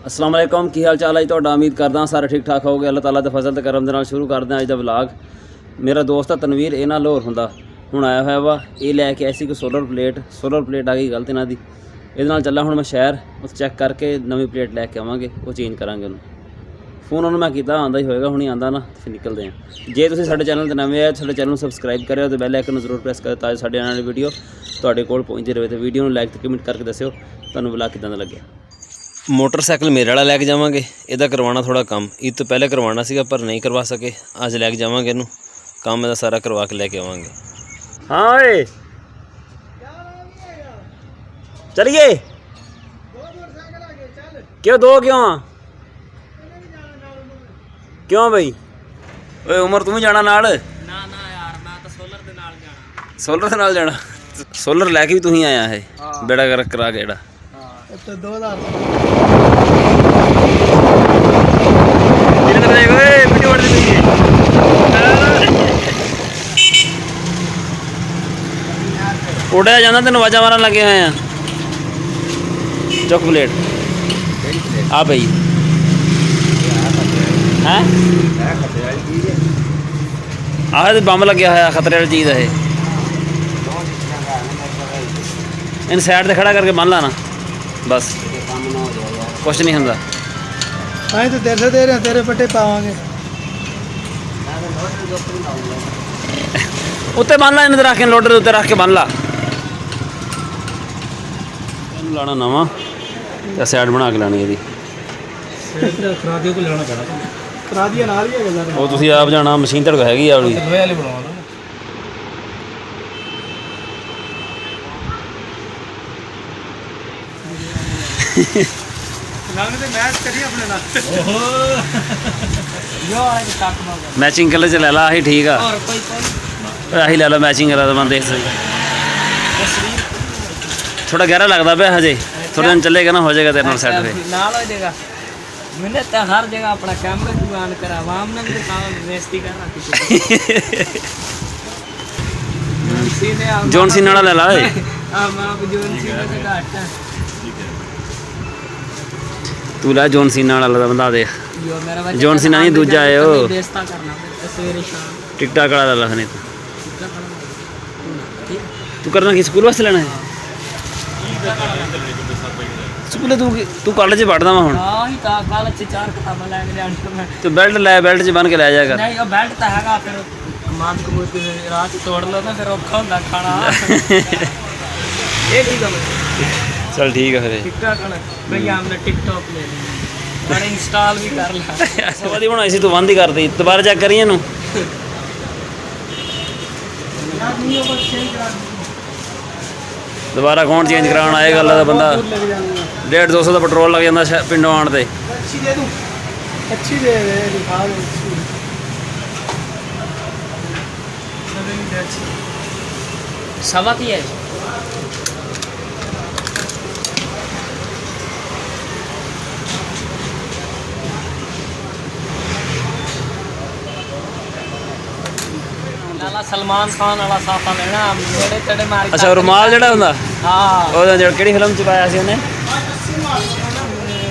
अस्सलाम वालेकुम की हाल चाल है तुहाडा। उम्मीद करदा सारे ठीक ठाक होगे। अल्लाह ताला दे फजल ते करम दे नाल शुरू करदे अज दा व्लॉग। मेरा दोस्त है तनवीर, ये ना लाहौर हुंदा हुण आया होया वा। ये लैके आया सी कोई सोलर प्लेट आ गई गलत इन्हां दी। इहदे नाल चला हुण मैं शहर उस चैक करके नवीं प्लेट लैके आवांगे, वो चेंज करांगे उन्होंने। फोन उन्होंने मैं किया आंदा ही होएगा, हुण ही आंदा ना, फिर निकलते हैं। जे तुसीं साडे चैनल ते नवे आए साडे चैनल नूं सबसक्राइब करियो ते बैल आइकन नूं जरूर प्रेस करियो तां जो साडे आने वाली वीडियो तुहाडे कोल पहुंचदी रहे। तो वीडियो नूं लाइक ते कमेंट करके दस्सियो तुहानूं व्लॉग किदां दा लग्गिया। मोटरसाइकिल मेरे वाला लैके जावांगे, इहदा करवाना थोड़ा कम ईद तो पहले करवाना सीगा पर नहीं करवा सके। अज लैके जावांगे इनू, काम इहदा सारा करवा के लैके आवांगे। हाँ ओए चलिए। क्यों दो क्यों क्यों भाई? ओए उमर तू भी जाना नाल? ना यार मैं तो सोलर दे नाल जाना। सोलर दे नाल जाना? सोलर लैके भी तू ही आया है? बेड़ा गर्क करा के जेड़ा तो 2000 उड़ा जाना तेन आवाजा मारन लगे हुए हैं। चुक प्लेट आ भाई हैं आह तो बंब लगे हुआ खतरे वाली चीज़ है। इन साइड से खड़ा करके बन लाना बस, कुछ नहीं होंदा। तो तेरे से दे रहे हैं, तेरे पट्टे पावांगे उत्ते बन ला, इन्हें रख के लोडर उत्ते रख के बन ला। लाना नवा साइड बना के लानी ਇਹਦੀ ਖਰਾਦੀ ਕੋ ਲੈਣਾ ਪੈਣਾ। ਖਰਾਦੀ ਨਾਲ ਹੀ ਹੈਗਾ ਉਹ ਤੁਸੀਂ ਆਪ ਜਾਣਾ, ਮਸ਼ੀਨ ਤੁਹਾਡੇ ਕੋਲ ਹੈਗੀ ਆ ਵਾਲੀ ਲੋਹੇ ਵਾਲੀ ਬਣਾਉਣਾ ਨਾਲ ਤੇ ਮੈਚ ਕਰੀ ਆਪਣੇ ਨਾਲ। ਓਹੋ ਯੋ ਆ ਕੇ ਟੱਕ ਮਾਰ ਮੈਚਿੰਗ ਕਲਰ ਚ ਲੈ ਲਾ, ਆਹੀ ਠੀਕ ਆ। ਹੋਰ ਕੋਈ ਆਹੀ ਲੈ ਲਾ ਮੈਚਿੰਗ ਵਾਲਾ। ਤਾਂ ਮੈਂ ਦੇਖ ਸਹੀ थोड़ा गहरा लगता पे हजे, थोड़े दिन चलेगा ना, हो जाएगा तेरे नाल सेट। नाल हो जाएगा। मैंने तो हर जगह अपना कैमरा दुकान करा, वाम ने भी काम बेइज्जती कर रखी। जॉन सीना वाला ले ला। हां मैं अब जॉन सीना से घाट है। तू ला जॉन सीना वाला बंदा दे। जो मेरा बच्चा जॉन सीना नहीं दूजा है वो बेइज्जता करना सवेरे शाम। टिकटॉक वाला ला नहीं तू करना कि स्कूल वास्ते लेना है? स्कूल तू कॉलेज पढ़दा वा हुण? हां ही ता कॉलेज से 4 किताबां लेके जानी मैं। तो बेल्ट ले, बेल्ट च बन के ले जाएगा। नहीं वो बेल्ट तो हैगा, फिर मांस को मुझे रात तोड़ लो ना, फिर औखा हुंदा खाना। ये ठीक है चल ठीक है फिर। टिकटॉक ना भैया हमने टिकटॉक ले ली और इंस्टॉल भी कर लिया। सवादी बनाई सी तू बंद ही कर दी, दोबारा चेक करिए नु। दोबारा अकाउंट चेंज कराने आए गल का बंदा 150-200 का पेट्रोल लग जाता पिंडों आने ते। अच्छी दे दे दिखा दे सवा की है। सलमान खान वाला साफा लेना नेड़े तेड़े मार। अच्छा रुमाल जड़ा हुंदा? हां ओ जड़ा केड़ी फिल्म च पाया सी ओने?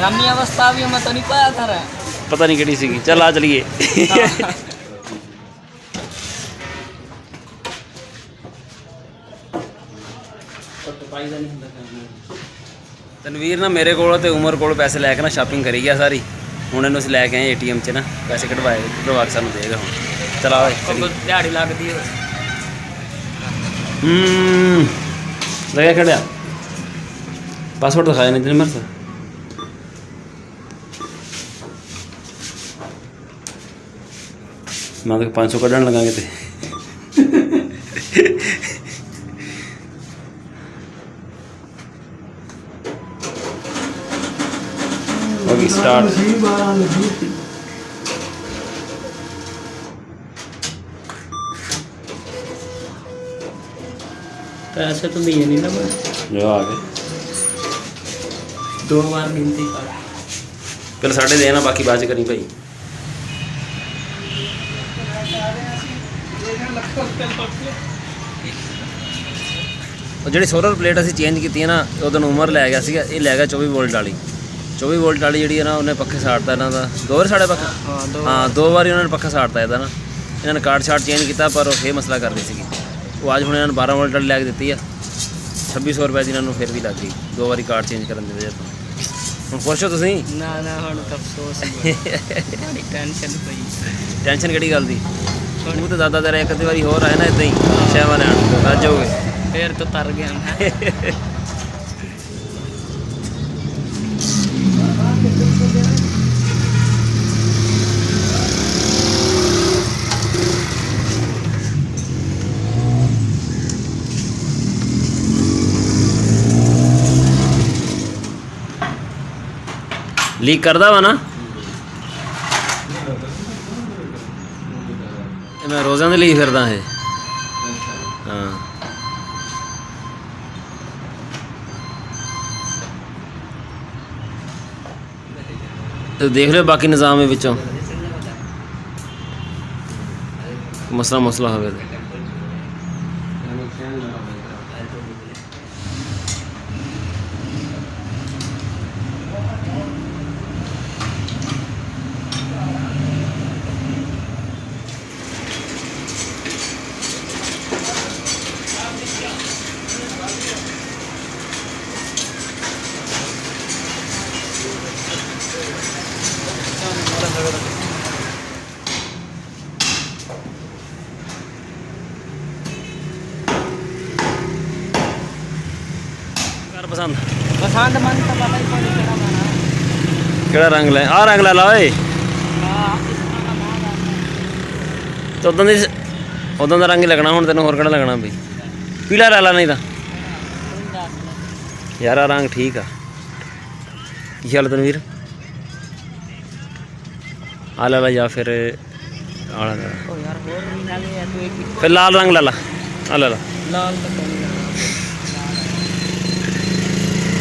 रामी अवस्था भी मैं तो नहीं पाया था रे, पता नहीं केड़ी सीगी। चल आ चलिए। तनवीर ना मेरे को ते उमर को पैसे लैके ना शॉपिंग करी गया सारी। हुण इन्हूं असीं लैके आए ATM च ना पैसे कढवा के सानूं देगा हुण। चला दिहाड़ी लगती है। लगे खड़ा पासवर्ड दिखाया नहीं तेरे मेरे से। मैं तो 500 कढ़न लगा के होगी स्टार्ट। पैसे तो दिए नहीं ना जो आ गए 2 बार गिनती कर। पहले साढ़े देना, बाकी बाद करी भाई। और जी सोलर प्लेट असी चेंज की ना, उदन उमर लै गया, ये लै गया 24 वोल्ट वाली। 24 ਵੋਲਟ ਵਾਲੀ ਜਿਹੜੀ ਹੈ ਨਾ ਉਹਨੇ ਪੱਖੇ ਸਾੜਤਾ ਇਹਨਾਂ ਦਾ। 2 ਵਾਰ ਸਾੜੇ ਪੱਖਾ? ਹਾਂ ਹਾਂ 2 ਵਾਰੀ ਉਹਨਾਂ ਨੇ ਪੱਖਾ ਸਾੜਤਾ ਇਹਦਾ ਨਾ। ਇਹਨਾਂ ਨੇ ਕਾਰਡ ਸ਼ਾਰਟ ਚੇਂਜ ਕੀਤਾ ਪਰ ਉਹ ਫੇਰ ਮਸਲਾ ਕਰ ਰਹੀ ਸੀਗੀ। ਉਹ ਅੱਜ ਹੁਣ ਇਹਨਾਂ ਨੂੰ 12 ਵੋਲਟ ਵਾਲੀ ਲੈ ਕੇ ਦਿੱਤੀ ਆ। 2600 ਰੁਪਏ ਦੀ ਇਹਨਾਂ ਨੂੰ ਫਿਰ ਵੀ ਲੱਗ ਗਈ 2 ਵਾਰੀ ਕਾਰਡ ਚੇਂਜ ਕਰਨ ਦੇ ਵਜ੍ਹਾ ਤੋਂ। ਹੁਣ ਖੁਸ਼ ਹੋ ਤੁਸੀਂ? ਨਾ ਨਾ ਹੁਣ ਤਾਂ ਅਫਸੋਸ ਹੀ ਬੜੀ ਟੈਨਸ਼ਨ ਪਈ। ਟੈਨਸ਼ਨ ਕਿਹੜੀ ਗੱਲ ਦੀ? ਤੂੰ ਤਾਂ ਦਾਦਾ ਤੇਰਾ ਇੱਕ ਅੱਧੀ ਵਾਰੀ ਹੋਰ ਆਇਆ ਨਾ ਇਦਾਂ ਹੀ ਸ਼ਹਿਵਾ ਲੈਣ ਰੱਜ ਜਾਓਗੇ ਫੇਰ ਤਾਂ ਤਰ ਗਿਆ ਮੈਂ। ਲੀਕ ਕਰਦਾ ਵਾ ਨਾ ਇਹ? ਮੈਂ ਰੋਜ਼ਾਂ ਦੇ ਲਈ ਫਿਰਦਾ ਇਹ। ਹਾਂ ਤੇ ਦੇਖ ਲਿਓ ਬਾਕੀ ਨਿਜ਼ਾਮ ਵਿੱਚੋਂ ਮਸਲਾ ਹੋਵੇ ਤੇ। ਪਸੰਦ ਪਸੰਦ ਮਨ ਤਾਂ ਪਤਾ ਹੀ ਕੋਈ ਕਿਹੜਾ ਲੈਣਾ। ਕਿਹੜਾ ਰੰਗ ਲੈ? ਆਹ ਰੰਗ ਲੈ ਲਾ ਓਏ। ਹਾਂ ਇਸ ਤਰ੍ਹਾਂ ਦਾ ਮਾਂ ਦਾ ਤੇ ਉਦੋਂ ਦਾ ਰੰਗ ਹੀ ਲੱਗਣਾ ਹੁਣ ਤੈਨੂੰ। ਹੋਰ ਕਿਹੜਾ ਲੱਗਣਾ ਬਈ? ਪੀਲਾ ਲੈ ਲਾ ਨਹੀਂ ਤਾਂ। ਯਾਰ ਆਹ ਰੰਗ ਠੀਕ ਆ। ਕੀ ਹਾਲ ਤਨਵੀਰ? ਆ ਲੈ ਲਾ ਜਾਂ ਫਿਰ ਆਲਾ ਲੈ ਲਾ। ਉਹ ਯਾਰ ਹੋਰ ਨਹੀਂ ਨਾਲੇ ਆ ਤੂੰ ਇੱਕ ਫਿਰ ਲਾਲ ਰੰਗ ਲੈ ਲਾ। ਆ ਲੈ ਲਾ। ਲਾਲ ਤਾਂ ਕੋਈ ਨਹੀਂ।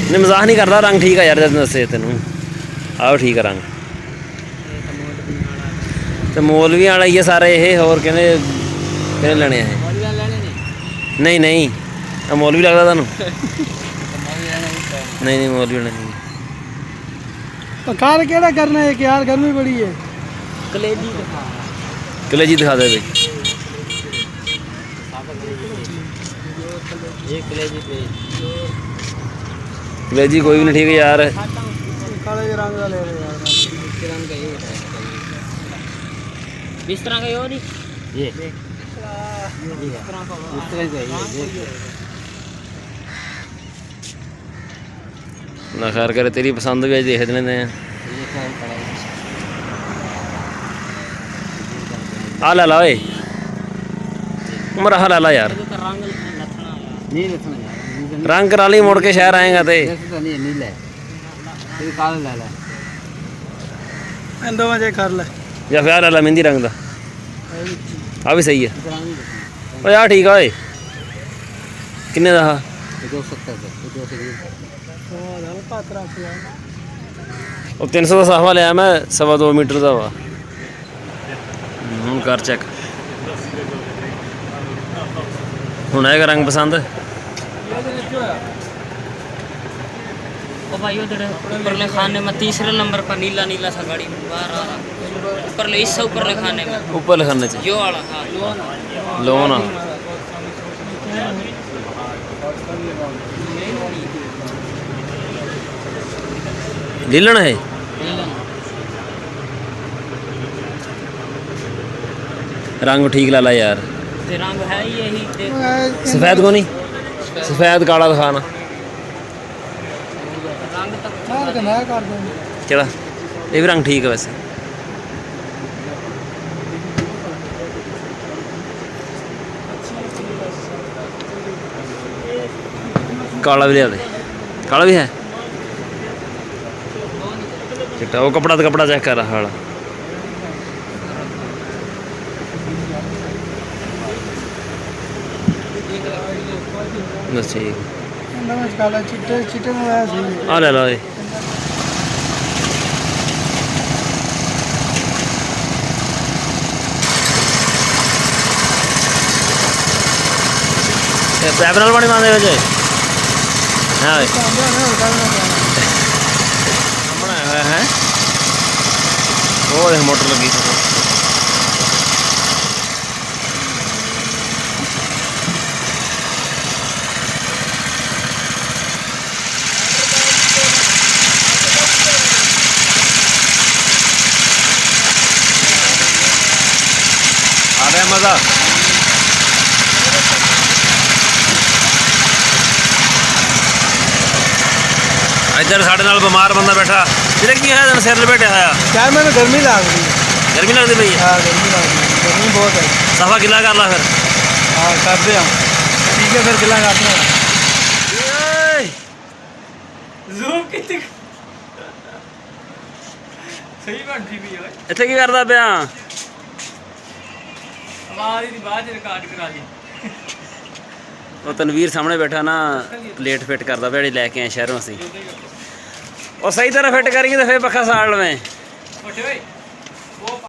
ਨਹੀਂ ਮਜ਼ਾਕ ਨਹੀਂ ਕਰਦਾ। ਰੰਗ ਠੀਕ ਆ ਯਾਰ ਜਦ ਦੱਸੇ ਤੈਨੂੰ। ਆਹੋ ਠੀਕ ਆ ਰੰਗ। ਤੇ ਮੌਲਵੀ ਵਾਲਾ ਹੀ ਆ ਸਾਰੇ ਇਹ। ਹੋਰ ਕਿਹਨੇ ਲੈਣੇ ਆ ਇਹ? ਮੌਲਵੀਆਂ ਲੈਣੇ ਨਹੀਂ ਨਹੀਂ ਆ ਮੌਲਵੀ ਲੱਗਦਾ ਤੁਹਾਨੂੰ? ਮੌਲਵੀਆਂ ਨਹੀਂ ਮੌਲਵੀ ਵਾਲਾ ਨਹੀਂ। ਕਾਰ ਕਿਹੜਾ ਕਰਨਾ ਹੈ ਕਿ यार गर्मी बड़ी है। ਕਲੇਜੀ ਦਿਖਾ। ਕਲੇਜੀ ਦਿਖਾ ਦੇ ਬਈ। ਇਹ ਕਲੇਜੀ पे ਕਲੇਜੀ ਕੋਈ ਵੀ ਨਹੀਂ ਠੀਕ यार। काले रंग का ले रहे यार। रंग का ये इस तरह का ये और नहीं ये इस तरह का ये ਨਾ ਖੈਰ ਕਰੇ ਤੇਰੀ ਪਸੰਦ ਵੀ ਅੱਜ ਦੇਖ ਲੈਂਦੇ ਆ। ਆ ਲੈ ਲਾ ਓਏ ਉਮਰ ਆਹ ਲੈ ਲਾ ਯਾਰ। रंग लथना नहीं लथना यार। ਰੰਗ ਕਰਾ ਲਈ ਮੁੜ ਕੇ ਸ਼ਹਿਰ ਆਏਗਾ ਤੇ। तो नहीं नीला है ये काला ला ला इन दो में जे कर ले। ਜਾਂ ਫਿਰ ਆਹ ਲੈ ਲਾ ਮਹਿੰਦੀ ਰੰਗ ਦਾ। ਆ ਵੀ ਸਹੀ ਹੈ। रंग ਓਏ ਆ ਠੀਕ ਆ ਓਏ। ਕਿੰਨੇ ਦਾ ਆ? 270 का 220 हल्का तरफ यार। ਉਹ 300 ਦਾ ਸਾਫਾ ਲਿਆ ਮੈਂ 2.25 ਮੀਟਰ ਦਾ ਵਾ। ਹੁਣ ਕਰ ਚੈੱਕ। ਹੁਣ ਆਏਗਾ ਰੰਗ ਪਸੰਦ। ओ भाई उधर ऊपरले खाने में तीसरे नंबर पर नीला नीला सा गाड़ी बाहर आ रहा ऊपरले इससे ऊपरले खाने में ਉੱਪਰ ਲਿਖਣੇ ਚ यो वाला हाँ ਲੋਨ ਆ। ਲੈ ਲੈਣਾ ਹੈ। रंग ठीक ला ला यार। ते रंग है ही यही देख सफेद को नहीं? सफेद काला दिखाना। रंग तक यार का नया कर दो। केड़ा? ये भी रंग ठीक है वैसे। काला भी लिया दे। काला भी है? चिट्टा वो कपड़ा तो कपड़ा चेक कर रहा वाला। बस ठीक। इन दो में काला चिट्टे चिट्टे में आया सही है। आ ले लो ये। पैप नाल पानी मारदे विच। हां सामने है और करना है। सामने ਉਹ ਦੇਖ ਮੋਟਰ ਲੱਗੀ ਆ ਰਿਹਾ ਮਜ਼ਾ ਇੱਧਰ ਸਾਡੇ ਨਾਲ ਬਿਮਾਰ ਬੰਦਾ ਬੈਠਾ ਜਿਹੜੇ ਕੀ ਹੋਇਆ ਤੈਨੂੰ ਸਿਰ ਲਪੇਟਿਆ ਹੋਇਆ क्या मैंने गर्मी लग रही है। ਗਰਮੀ ਲੱਗਦੀ ਪਈ हाँ गर्मी लग रही है, गर्मी बहुत है। ਸਫਾ ਗਿੱਲਾ ਕਰ ਲਾ ਫਿਰ हाँ करते हैं ठीक है फिर गिला करते हैं। ਜ਼ੂਮ ਕਿਤੇ ਸਹੀ ਬਣਦੀ ਵੀ ਓਏ ਇੱਥੇ ਕੀ ਕਰਦਾ ਪਿਆ ਆਵਾਜ਼ ਦੀ ਬਾਅਦ ਰਿਕਾਰਡ ਕਰਾ ਲਈ ਉਹ ਤਨਵੀਰ ਸਾਹਮਣੇ ਬੈਠਾ ਨਾ ਪਲੇਟ ਫਿੱਟ ਕਰਦਾ ਪਿਆ ਜਿਹੜੀ ਲੈ ਕੇ ਆਏ ਸ਼ਹਿਰੋਂ ਅਸੀਂ ਉਹ ਸਹੀ ਤਰ੍ਹਾਂ ਫਿੱਟ ਕਰੀਏ ਤਾਂ ਫੇਰ ਪੱਖਾ ਸਾੜ ਲਵੇਂ ਉੱਠ ਓਏ